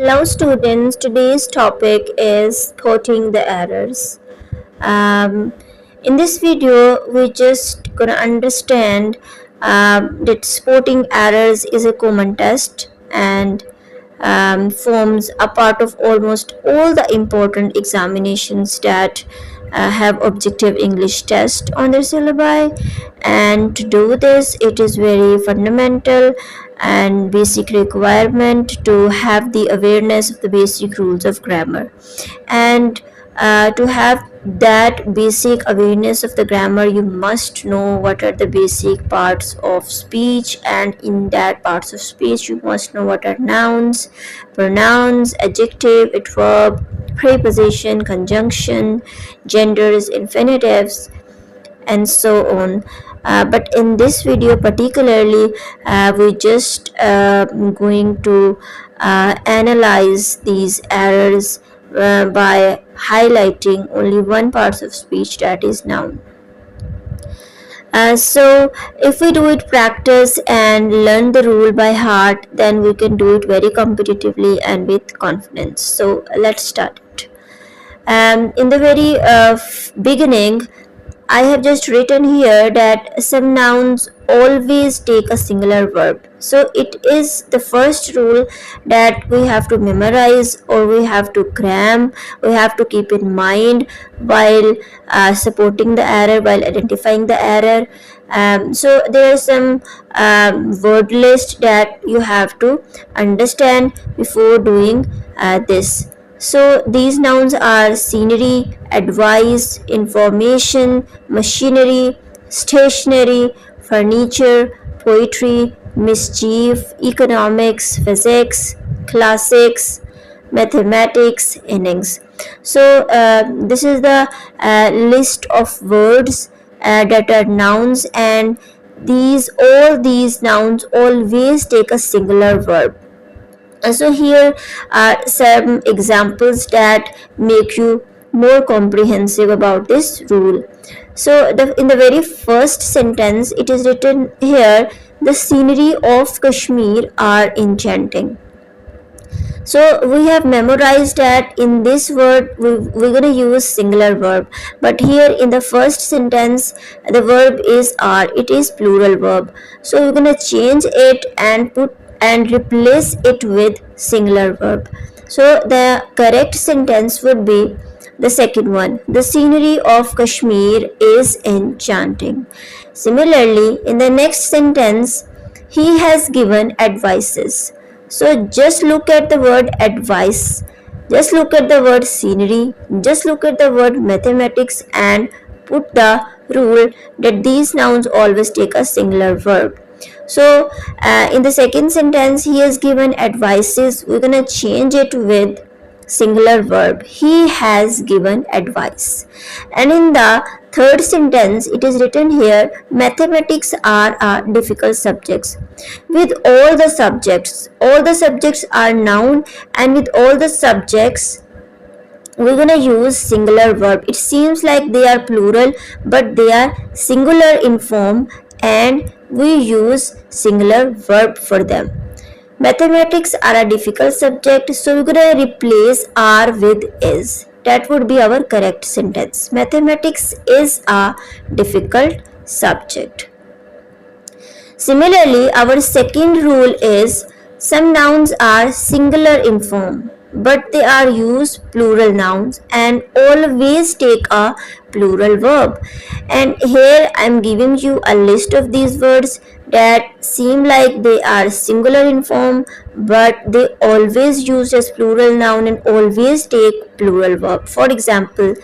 Hello students, today's topic is spotting the errors. Um, in this video, we're just gonna understand that spotting errors is a common test and forms a part of almost all the important examinations that have objective English test on their syllabi. And to do this, it is very fundamental and basic requirement to have the awareness of the basic rules of grammar. And to have that basic awareness of the grammar, you must know what are the basic parts of speech, and in that parts of speech you must know what are nouns, pronouns, adjective, adverb, preposition, conjunction, genders, infinitives, and so on. But in this video particularly, we just going to analyze these errors by highlighting only one part of speech, that is noun. So if we do it practice and learn the rule by heart, then we can do it very competitively and with confidence. So let's start it. In the very beginning, I have just written here that some nouns always take a singular verb. So it is the first rule that we have to memorize, or we have to cram, we have to keep in mind while supporting the error, while identifying the error. So there is some word list that you have to understand before doing this. So these nouns are scenery, advice, information, machinery, stationery, furniture, poetry, mischief, economics, physics, classics, mathematics, innings. So this is the list of words that are nouns, and all these nouns always take a singular verb. So here are some examples that make you more comprehensive about this rule. So in the very first sentence, it is written here, the scenery of Kashmir are enchanting. So we have memorized that in this word we're going to use singular verb, but here in the first sentence the verb is are, it is plural verb. So we're going to change it and replace it with singular verb. So the correct sentence would be the second one, the scenery of Kashmir is enchanting. Similarly, in the next sentence, he has given advices. So just look at the word advice, just look at the word scenery, just look at the word mathematics, and put the rule that these nouns always take a singular verb. So in the second sentence, he has given advices, we're going to change it with singular verb, he has given advice. And in the third sentence, it is written here, mathematics are difficult subjects. With all the subjects are noun, and with all the subjects we're going to use singular verb. It seems like they are plural, but they are singular in form, and we use singular verb for them. Mathematics are a difficult subject, so we're going to replace are with is. That would be our correct sentence. Mathematics is a difficult subject. Similarly, our second rule is some nouns are singular in form, but they are used plural nouns and always take a plural verb. And here I am giving you a list of these words that seem like they are singular in form, but they always used as plural noun and always take plural verb. For example,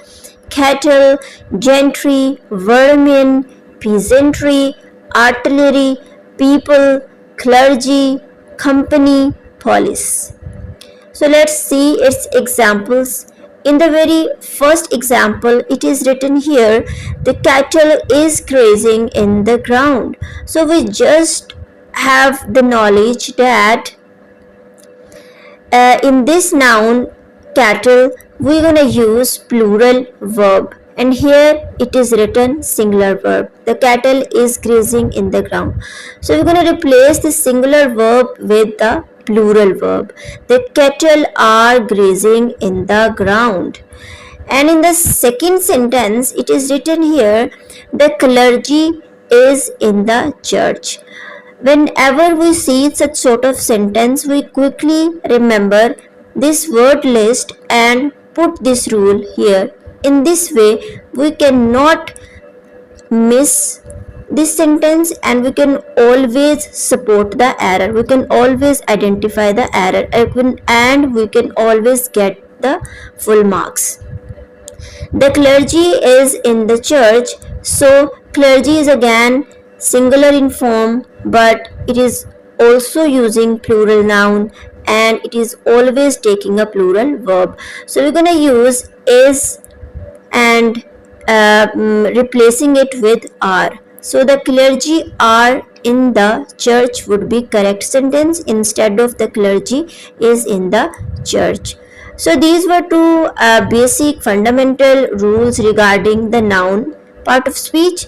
cattle, gentry, vermin, peasantry, artillery, people, clergy, company, police. So let's see its examples. In the very first example, it is written here, the cattle is grazing in the ground. So we just have the knowledge that in this noun, cattle, we're going to use plural verb. And here it is written singular verb. The cattle is grazing in the ground. So we're going to replace the singular verb with the plural verb. The cattle are grazing in the ground. And in the second sentence, it is written here, the clergy is in the church. Whenever we see such sort of sentence, we quickly remember this word list and put this rule here. In this way, we cannot miss this sentence and we can always support the error. We can always identify the error and we can always get the full marks. The clergy is in the church, so clergy is again singular in form, but it is also using plural noun and it is always taking a plural verb. So we're going to use is and replacing it with are. So the clergy are in the church would be correct sentence instead of the clergy is in the church. So these were two basic fundamental rules regarding the noun part of speech.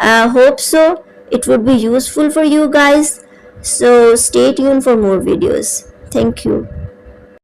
Hope so it would be useful for you guys. So stay tuned for more videos. Thank you.